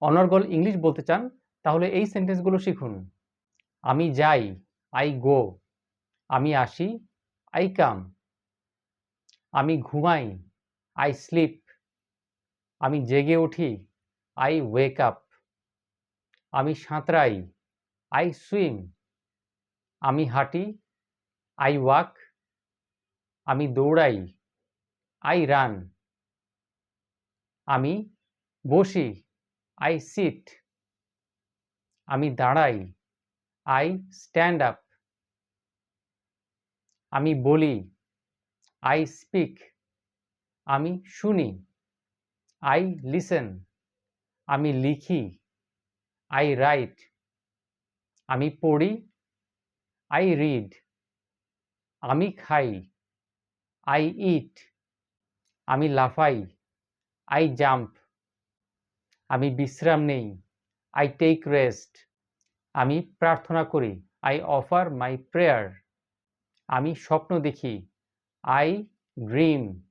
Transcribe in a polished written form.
অনর্গল ইংলিশ বলতে চান তাহলে এই সেন্টেন্সগুলো শিখুন। আমি যাই, আই গো। আমি আসি, আই কাম। আমি ঘুমাই, আই স্লিপ। আমি জেগে উঠি, আই ওয়েক আপ। আমি সাঁতরাই, আই সুইম। আমি হাঁটি, আই ওয়াক। আমি দৌড়াই, আই রান। আমি বসি, আই সিট। আমি দাঁড়াই, আই স্ট্যান্ড আপ। আমি বলি, আই স্পিক। আমি শুনি, আই লিসেন। আমি লিখি, আই রাইট। আমি পড়ি, আই রিড। আমি খাই, আই ইট। আমি লাফাই, আই জাম্প। আমি বিশ্রাম নেই, আই টেক রেস্ট। আমি প্রার্থনা করি, আই অফার মাই প্রেয়ার। আমি স্বপ্ন দেখি, আই ড্রিম।